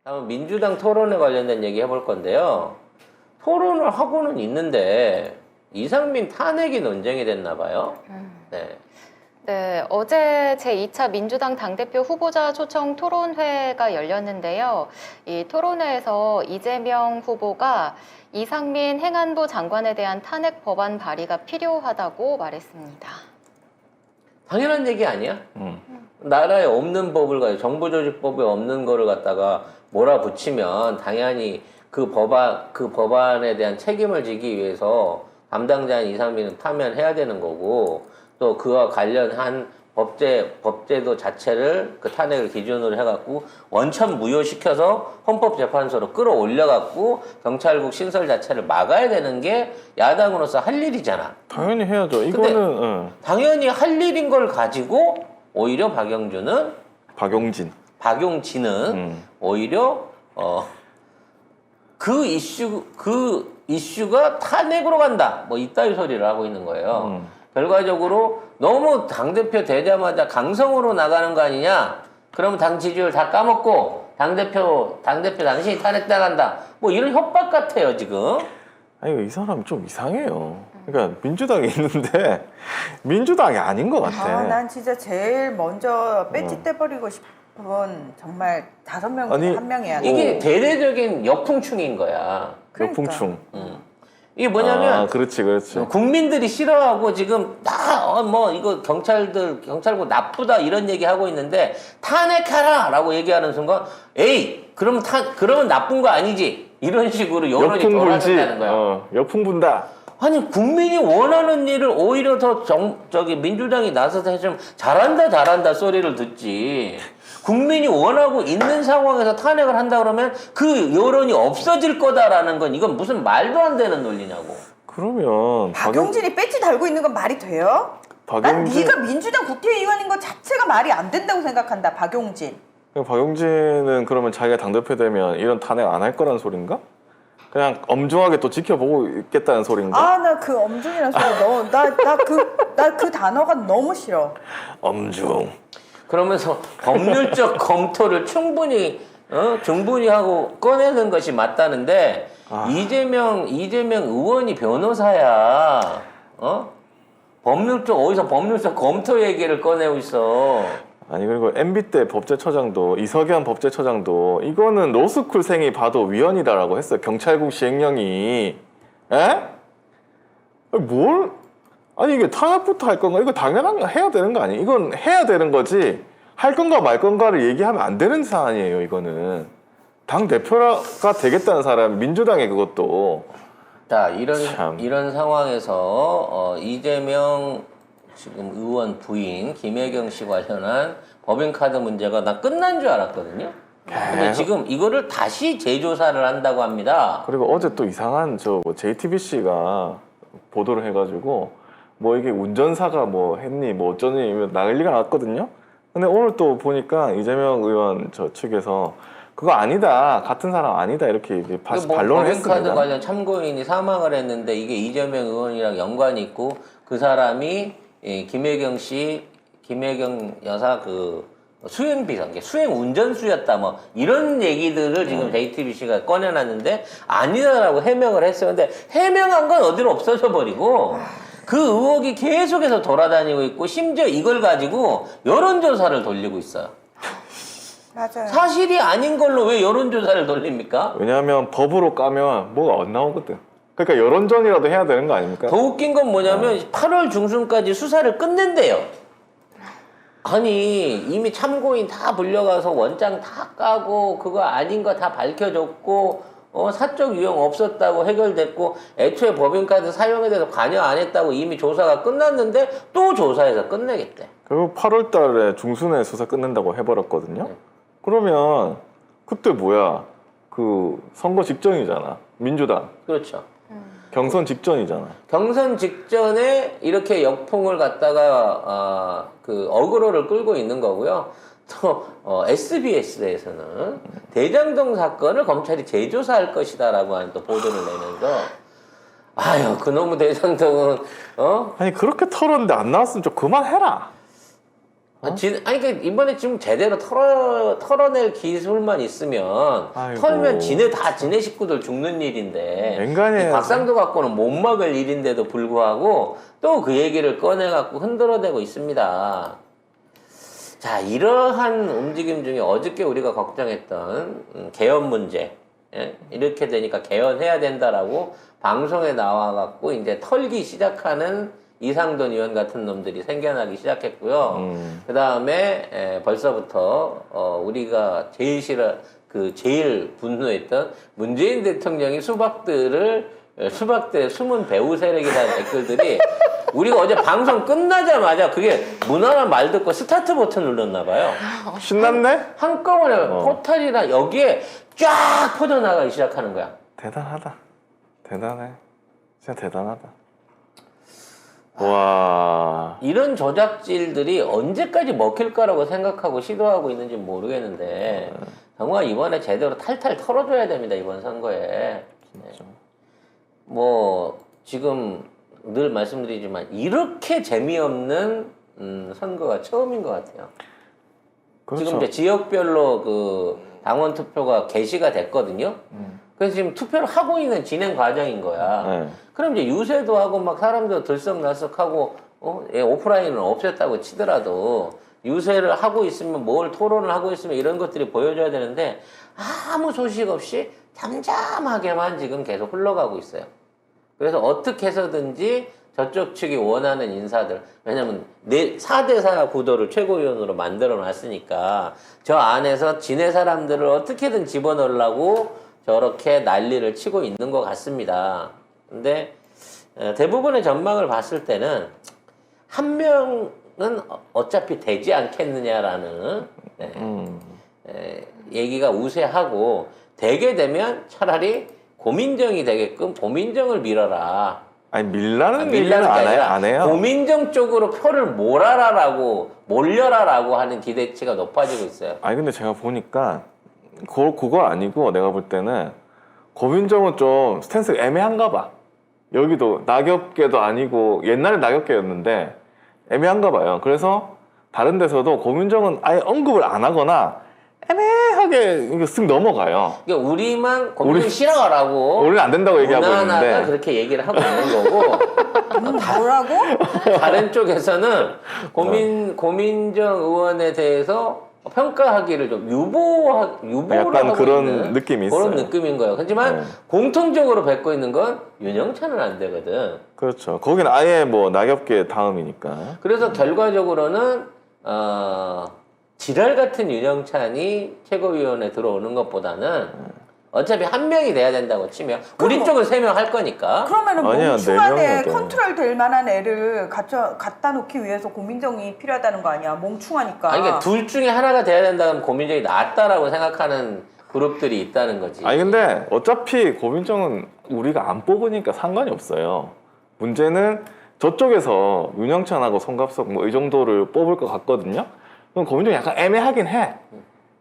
다음 민주당 토론에 관련된 얘기 해볼 건데요. 토론을 하고는 있는데 이상민 탄핵이 논쟁이 됐나 봐요. 네. 네, 어제 제2차 민주당 당대표 후보자 초청 토론회가 열렸는데요. 이 토론회에서 이재명 후보가 이상민 행안부 장관에 대한 탄핵 법안 발의가 필요하다고 말했습니다. 당연한 얘기 아니야? 나라에 없는 법을 가지고 정부조직법에 없는 거를 갖다가 몰아붙이면 당연히 그 법안에 대한 책임을 지기 위해서 담당자인 이상민은 파면해야 되는 거고, 또 그와 관련한 법제도 자체를 그 탄핵을 기준으로 해갖고 원천 무효시켜서 헌법재판소로 끌어올려갖고 경찰국 신설 자체를 막아야 되는 게 야당으로서 할 일이잖아. 당연히 해야죠. 이거는 당연히 할 일인 걸 가지고 오히려 박용진은 오히려 그 이슈가 탄핵으로 간다. 뭐 이따위 소리를 하고 있는 거예요. 결과적으로 너무 당대표 되자마자 강성으로 나가는 거 아니냐? 그러면 당 지지율 다 까먹고 당대표 당신이 탄핵당한다. 뭐 이런 협박 같아요, 지금. 아니, 이 사람 좀 이상해요. 그러니까 민주당에 있는데 민주당이 아닌 것 같아. 난 진짜 제일 먼저 배지 떼버리고 싶은 정말 5명 중에 한 명이야. 이게 대대적인 역풍충인 거야. 그러니까. 역풍충. 이게 뭐냐면 그렇지. 국민들이 싫어하고 지금 다 이거 경찰국 나쁘다 이런 얘기 하고 있는데 탄핵하라라고 얘기하는 순간 그러면 나쁜 거 아니지 이런 식으로 여론이 돌아간다는 거야. 역풍 분다. 아니 국민이 원하는 일을 오히려 더 민주당이 나서서 해주면 잘한다 소리를 듣지. 국민이 원하고 있는 상황에서 탄핵을 한다 그러면 그 여론이 없어질 거다라는 건 이건 무슨 말도 안 되는 논리냐고. 그러면 박용진이 배지 달고 있는 건 말이 돼요? 난 네가 민주당 국회의원인 것 자체가 말이 안 된다고 생각한다. 박용진은 그러면 자기가 당대표 되면 이런 탄핵 안 할 거라는 소린가? 그냥 엄중하게 또 지켜보고 있겠다는 소린가? 나 그 엄중이라는 소리 나 그 단어가 너무 싫어. 엄중. 그러면서 법률적 검토를 충분히 하고 꺼내는 것이 맞다는데 이재명 의원이 변호사야. 어디서 법률적 검토 얘기를 꺼내고 있어. 아니 그리고 MB 때 법제처장도 이석연 법제처장도 이거는 로스쿨생이 봐도 위헌이다라고 했어요. 경찰국 시행령이. 에? 아니 이게 탄압부터 할 건가? 이거 당연한 거 해야 되는 거 아니에요? 이건 해야 되는 거지 할 건가 말 건가를 얘기하면 안 되는 사안이에요. 이거는 당 대표가 되겠다는 사람 민주당의 그것도. 자 이런 상황에서 이재명 지금 의원 부인 김혜경 씨 관련한 법인카드 문제가 나 끝난 줄 알았거든요. 근데 지금 이거를 다시 재조사를 한다고 합니다. 그리고 어제 또 이상한 JTBC가 보도를 해가지고 뭐 이게 운전사가 뭐 했니 뭐 어쩌니 난리가 났거든요. 근데 오늘 또 보니까 이재명 의원 측에서 그거 아니다 같은 사람 아니다 이렇게 이제 반론을 했습니다. 법인카드 관련 참고인이 사망을 했는데 이게 이재명 의원이랑 연관이 있고 그 사람이 김혜경 여사 그 수행 운전수였다 뭐 이런 얘기들을 지금 JTBC가 꺼내놨는데 아니다라고 해명을 했어요. 근데 해명한 건 어디로 없어져 버리고 그 의혹이 계속해서 돌아다니고 있고 심지어 이걸 가지고 여론조사를 돌리고 있어요. 맞아요. 사실이 아닌 걸로 왜 여론조사를 돌립니까? 왜냐하면 법으로 까면 뭐가 안 나오거든. 그러니까 여론전이라도 해야 되는 거 아닙니까? 더 웃긴 건 뭐냐면 8월 중순까지 수사를 끝낸대요. 아니 이미 참고인 다 불려가서 원장 다 까고 그거 아닌 거 다 밝혀줬고 사적 유형 없었다고 해결됐고 애초에 법인카드 사용에 대해서 관여 안 했다고 이미 조사가 끝났는데 또 조사해서 끝내겠대. 그리고 8월 달에 중순에 수사 끝낸다고 해버렸거든요. 그러면 그때 그 선거 직전이잖아. 민주당. 그렇죠. 경선 직전이잖아. 경선 직전에 이렇게 역풍을 갖다가 어그로를 끌고 있는 거고요. 또 SBS에서는 대장동 사건을 검찰이 재조사할 것이다라고 하는 또 보도를 내면서 그놈의 대장동은 아니 그렇게 털었는데 안 나왔으면 좀 그만해라. 아니 그러니까 이번에 지금 제대로 털어낼 기술만 있으면 아이고. 털면 지네 식구들 죽는 일인데 맹간이에요. 이 박상도 갖고는 못 막을 일인데도 불구하고 또 그 얘기를 꺼내갖고 흔들어대고 있습니다. 자, 이러한 움직임 중에 어저께 우리가 걱정했던 개헌 문제, 예? 이렇게 되니까 개헌해야 된다라고 방송에 나와갖고 이제 털기 시작하는 이상돈 의원 같은 놈들이 생겨나기 시작했고요. 그 다음에 벌써부터 우리가 제일 분노했던 문재인 대통령이 수박들의 숨은 배우 세력이라는 댓글들이 우리가 어제 방송 끝나자마자 그게 문화나 말 듣고 스타트 버튼 눌렀나 봐요. 신났네? 한꺼번에 포탈이나 여기에 쫙 퍼져나가기 시작하는 거야. 대단하다. 대단해. 진짜 대단하다. 와. 이런 조작질들이 언제까지 먹힐까라고 생각하고 시도하고 있는지 모르겠는데 정말 이번에 제대로 탈탈 털어줘야 됩니다. 이번 선거에. 진짜. 뭐 지금 늘 말씀드리지만 이렇게 재미없는 선거가 처음인 것 같아요. 그렇죠. 지금 이제 지역별로 그 당원 투표가 개시가 됐거든요. 그래서 지금 투표를 하고 있는 진행 과정인 거야. 네. 그럼 이제 유세도 하고 막 사람도 들썩날썩하고 오프라인은 없앴다고 치더라도 유세를 하고 있으면 뭘 토론을 하고 있으면 이런 것들이 보여줘야 되는데 아무 소식 없이 잠잠하게만 지금 계속 흘러가고 있어요. 그래서 어떻게 해서든지 저쪽 측이 원하는 인사들, 왜냐면 4대4 구도를 최고위원으로 만들어 놨으니까 저 안에서 지네 사람들을 어떻게든 집어넣으려고 저렇게 난리를 치고 있는 것 같습니다. 근데 대부분의 전망을 봤을 때는 한 명은 어차피 되지 않겠느냐라는 얘기가 우세하고 되게 되면 차라리 고민정이 되게끔 고민정을 밀어라. 아니 밀라는 얘기는 밀라는 게 아니라 안 해요. 고민정 쪽으로 표를 몰려라라고 하는 기대치가 높아지고 있어요. 아니 근데 제가 보니까 그거 아니고 내가 볼 때는 고민정은 좀 스탠스가 애매한가 봐. 여기도 낙엽계도 아니고 옛날에 낙엽계였는데 애매한가 봐요. 그래서 다른 데서도 고민정은 아예 언급을 안 하거나 애매하게 이거 쓱 넘어가요. 그러니까 우리만 고민정 싫어라고 우리는 안 된다고 얘기하고 무난하게 있는데 그렇게 얘기를 하고 있는 거고 뭐라고? 다른 쪽에서는 고민정 의원에 대해서 평가하기를 좀 유보를 약간 하고 그런 있는 느낌이 있어요. 그런 느낌인 거예요. 하지만 네. 공통적으로 뱉고 있는 건 윤영찬은 안 되거든. 그렇죠. 거기는 아예 뭐 낙엽계 다음이니까. 그래서 결과적으로는 지랄 같은 윤영찬이 최고위원회 들어오는 것보다는 어차피 한 명이 돼야 된다고 치면 우리 쪽은 3명 할 거니까. 그러면은 아니야, 몽충한에 네 명이야 돼. 컨트롤 될 만한 애를 갖다 놓기 위해서 고민정이 필요하다는 거 아니야? 몽충하니까. 아니, 그러니까 둘 중에 하나가 돼야 된다면 고민정이 낫다라고 생각하는 그룹들이 있다는 거지. 아니 근데 어차피 고민정은 우리가 안 뽑으니까 상관이 없어요. 문제는 저쪽에서 윤영찬하고 송갑석 뭐 이 정도를 뽑을 것 같거든요. 그럼 고민정이 약간 애매하긴 해.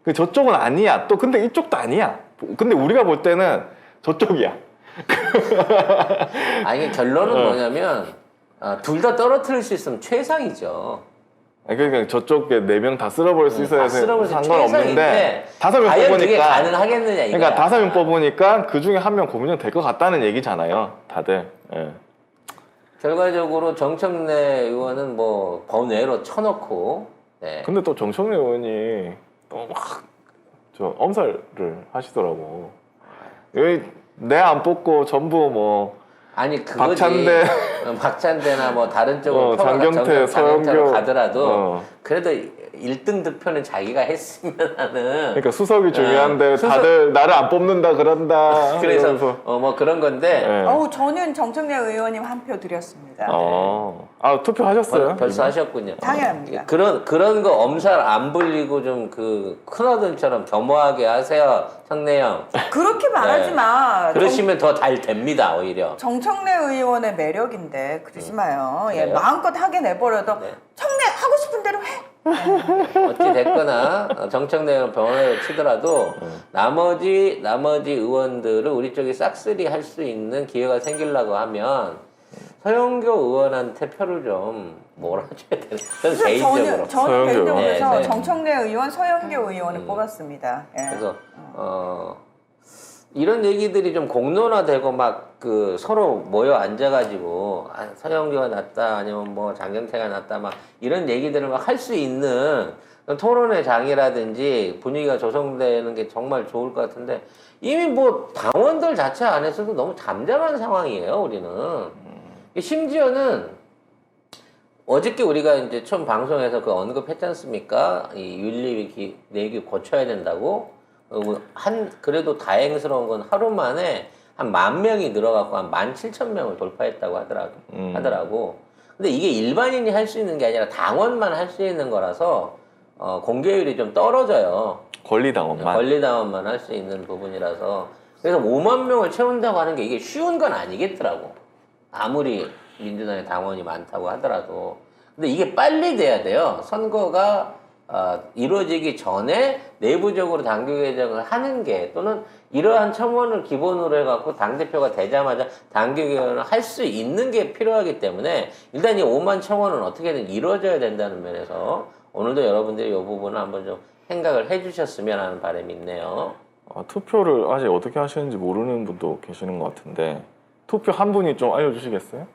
그 저쪽은 아니야. 또 근데 이쪽도 아니야. 근데 우리가 볼 때는 저쪽이야. 아니 결론은 뭐냐면 둘 다 떨어뜨릴 수 있으면 최상이죠. 아니, 그러니까 저쪽에 4명 다 쓸어버릴 수 있어야 쓸어버려서 상관없는데 최상인데 5명 과연 그게 뽑으니까 가능하겠느냐 이거야. 그러니까 5명 뽑으니까 그 중에 1명 고민정 될 것 같다는 얘기잖아요. 다들. 예. 결과적으로 정청래 의원은 뭐 번외로 쳐놓고 네. 근데 또 정청래 의원이 또 막 저 엄살을 하시더라고. 여기 내 안 뽑고 전부 뭐 아니 그거지. 박찬대나 뭐 다른 쪽으로 장경태, 서영교 가더라도 그래도 1등 득표는 자기가 했으면 하는. 그러니까 수석이 중요한데 다들 나를 안 뽑는다 그런다. 그래서 이러면서. 뭐 그런 건데. 네. 저는 정청래 의원님 한 표 드렸습니다. 투표하셨어요? 벌써 하셨군요. 당연합니다. 그런 거 엄살 안 불리고 좀 그 큰어른처럼 겸허하게 하세요, 청래형. 그렇게 말하지 마. 그러시면 더 잘 됩니다, 오히려. 정청래 의원의 매력인데 그러지 마요. 예, 그래요? 마음껏 하게 내버려도 네. 청래 하고 싶은 대로 해. 어찌 됐거나 정청래 병원을 치더라도 나머지 의원들을 우리 쪽이 싹쓸이 할 수 있는 기회가 생기려고 하면 서영교 의원한테 표를 좀 몰아줘야 되는. 저는 그래서 개인적으로. 저는 개인적으로 네, 그래서 네. 정청래 의원, 서영교 의원을 뽑았습니다. 예. 그래서 이런 얘기들이 좀 공론화되고 막 그 서로 모여 앉아가지고 서영교가 낫다 아니면 뭐 장경태가 낫다 막 이런 얘기들을 막 할 수 있는 토론의 장이라든지 분위기가 조성되는 게 정말 좋을 것 같은데 이미 뭐 당원들 자체 안에서도 너무 잠잠한 상황이에요 우리는. 심지어는 어저께 우리가 이제 처음 방송에서 그 언급했지 않습니까? 이 윤리 내기 고쳐야 된다고. 그래도 다행스러운 건 하루 만에 한 10,000명이 늘어갖고 한 17,000명을 돌파했다고 하더라고. 근데 이게 일반인이 할 수 있는 게 아니라 당원만 할 수 있는 거라서, 공개율이 좀 떨어져요. 권리당원만. 권리당원만 할 수 있는 부분이라서. 그래서 5만 명을 채운다고 하는 게 이게 쉬운 건 아니겠더라고. 아무리 민주당의 당원이 많다고 하더라도. 근데 이게 빨리 돼야 돼요. 선거가 이루어지기 전에 내부적으로 당규 개정을 하는 게 또는 이러한 첨언을 기본으로 해갖고 당대표가 되자마자 당규 개정을 할 수 있는 게 필요하기 때문에 일단 이 5만 첨언은 어떻게든 이루어져야 된다는 면에서 오늘도 여러분들이 이 부분을 한번 좀 생각을 해주셨으면 하는 바람이 있네요. 투표를 아직 어떻게 하시는지 모르는 분도 계시는 것 같은데 투표 한 분이 좀 알려주시겠어요?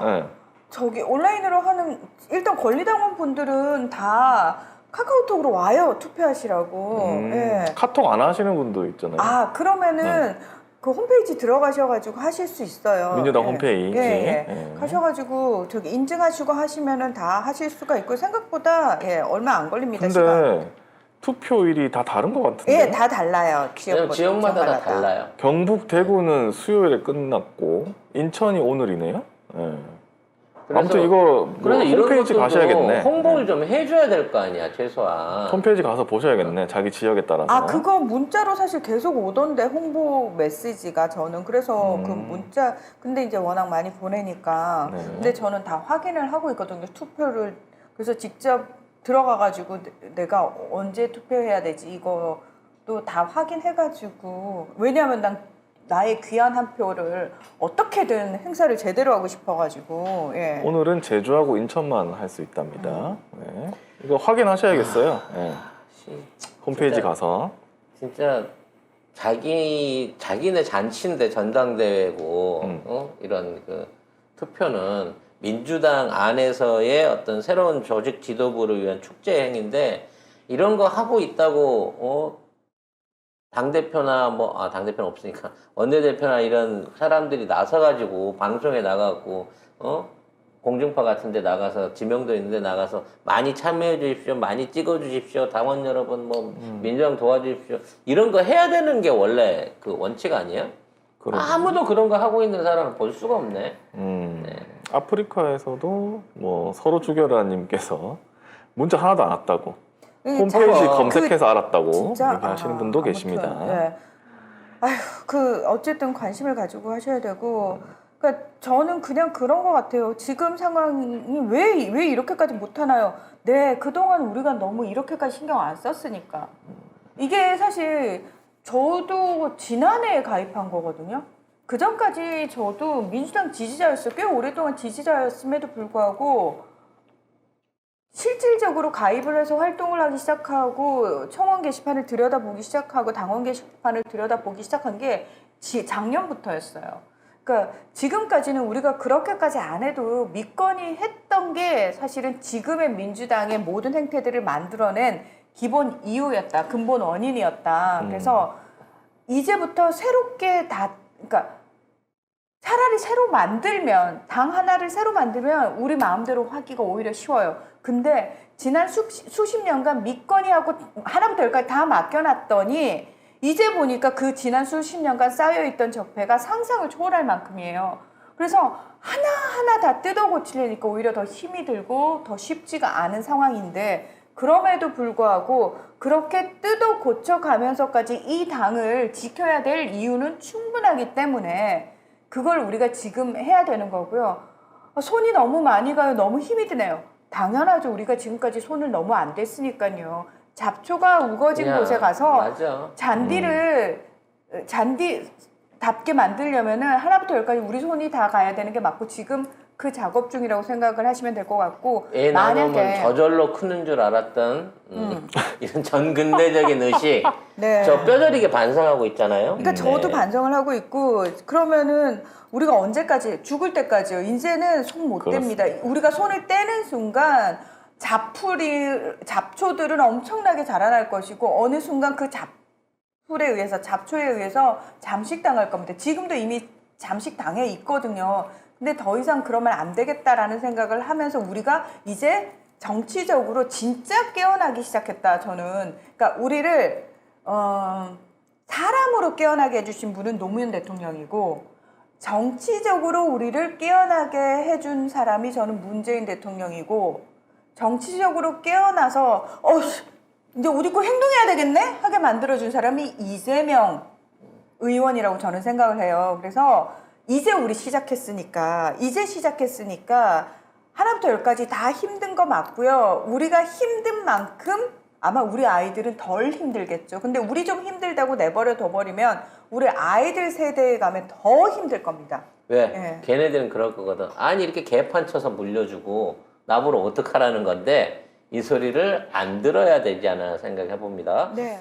네. 저기 온라인으로 하는 일단 권리당원 분들은 다 카카오톡으로 와요 투표하시라고. 예. 카톡 안 하시는 분도 있잖아요. 그러면은 그 홈페이지 들어가셔가지고 하실 수 있어요. 민주당 예. 홈페이지. 예. 가셔가지고 저기 인증하시고 하시면은 다 하실 수가 있고 생각보다 얼마 안 걸립니다. 근데 시간. 투표일이 다 다른 것 같은데. 예, 다 달라요. 지역마다 다 달라요. 경북, 대구는 수요일에 끝났고 인천이 오늘이네요. 예. 아무튼 이거 뭐 홈페이지 가셔야겠네. 홍보를 좀 해줘야 될 거 아니야 최소한. 홈페이지 가서 보셔야겠네. 자기 지역에 따라서. 그거 문자로 사실 계속 오던데 홍보 메시지가 저는 그래서 그 문자 근데 이제 워낙 많이 보내니까 네. 근데 저는 다 확인을 하고 있거든요. 투표를 그래서 직접 들어가가지고 내가 언제 투표해야 되지 이것도 다 확인해가지고 왜냐하면 나의 귀한 한 표를 어떻게든 행사를 제대로 하고 싶어가지고 오늘은 제주하고 인천만 할 수 있답니다. 네. 이거 확인하셔야겠어요. 네. 홈페이지 진짜, 가서. 진짜 자기네 잔치인데 전당대회고 이런 그 투표는 민주당 안에서의 어떤 새로운 조직 지도부를 위한 축제 행인데 이런 거 하고 있다고 당대표나 당대표는 없으니까 원내대표나 이런 사람들이 나서가지고 방송에 나가고 공중파 같은 데 나가서 지명도 있는데 나가서 많이 참여해 주십시오, 많이 찍어 주십시오, 당원 여러분 민주당 도와주십시오 이런 거 해야 되는 게 원래 그 원칙 아니야? 아무도 그런 거 하고 있는 사람을 볼 수가 없네. 네. 아프리카에서도 뭐 서로 죽여라님께서 문자 하나도 안 왔다고. 홈페이지 검색해서 알았다고 얘기하시는 분도 아무튼, 계십니다. 어쨌든 관심을 가지고 하셔야 되고, 그러니까 저는 그냥 그런 것 같아요. 지금 상황이 왜 이렇게까지 못하나요? 네, 그동안 우리가 너무 이렇게까지 신경 안 썼으니까. 이게 사실 저도 지난해에 가입한 거거든요. 그 전까지 저도 민주당 지지자였어요. 꽤 오랫동안 지지자였음에도 불구하고 실질적으로 가입을 해서 활동을 하기 시작하고 청원 게시판을 들여다보기 시작하고 당원 게시판을 들여다보기 시작한 게 작년부터였어요. 그러니까 지금까지는 우리가 그렇게까지 안 해도 믿거니 했던 게 사실은 지금의 민주당의 모든 행태들을 만들어낸 기본 이유였다. 근본 원인이었다. 그래서 이제부터 새롭게 그러니까 차라리 새로 만들면 당 하나를 새로 만들면 우리 마음대로 하기가 오히려 쉬워요. 근데 지난 수십 년간 믿거니 하고 하나부터 열까지 다 맡겨놨더니 이제 보니까 그 지난 수십 년간 쌓여있던 적폐가 상상을 초월할 만큼이에요. 그래서 하나하나 다 뜯어 고치려니까 오히려 더 힘이 들고 더 쉽지가 않은 상황인데 그럼에도 불구하고 그렇게 뜯어 고쳐가면서까지 이 당을 지켜야 될 이유는 충분하기 때문에 그걸 우리가 지금 해야 되는 거고요. 손이 너무 많이 가요. 너무 힘이 드네요. 당연하죠. 우리가 지금까지 손을 너무 안 댔으니까요. 잡초가 우거진 곳에 가서 맞아. 답게 만들려면은 하나부터 열까지 우리 손이 다 가야 되는 게 맞고 지금 그 작업 중이라고 생각을 하시면 될 것 같고 애 낳으면 저절로 크는 줄 알았던 이런 전근대적인 의식 네. 저 뼈저리게 반성하고 있잖아요. 그러니까 저도 네. 반성을 하고 있고 그러면은 우리가 언제까지 죽을 때까지요. 이제는 손 못 댑니다. 우리가 손을 떼는 순간 잡초들은 엄청나게 자라날 것이고 어느 순간 그 잡초에 의해서 잠식당할 겁니다. 지금도 이미 잠식당해 있거든요. 근데 더 이상 그러면 안 되겠다라는 생각을 하면서 우리가 이제 정치적으로 진짜 깨어나기 시작했다. 저는 그러니까 우리를 사람으로 깨어나게 해주신 분은 노무현 대통령이고 정치적으로 우리를 깨어나게 해준 사람이 저는 문재인 대통령이고 정치적으로 깨어나서 이제 우리 거 행동해야 되겠네 하게 만들어준 사람이 이재명 의원이라고 저는 생각을 해요. 그래서 이제 시작했으니까 하나부터 열까지 다 힘든 거 맞고요. 우리가 힘든 만큼 아마 우리 아이들은 덜 힘들겠죠. 근데 우리 좀 힘들다고 내버려 둬버리면 우리 아이들 세대에 가면 더 힘들 겁니다. 왜? 예. 걔네들은 그럴 거거든. 아니 이렇게 개판 쳐서 물려주고 나보러 어떡하라는 건데 이 소리를 안 들어야 되지 않나 생각해 봅니다. 네.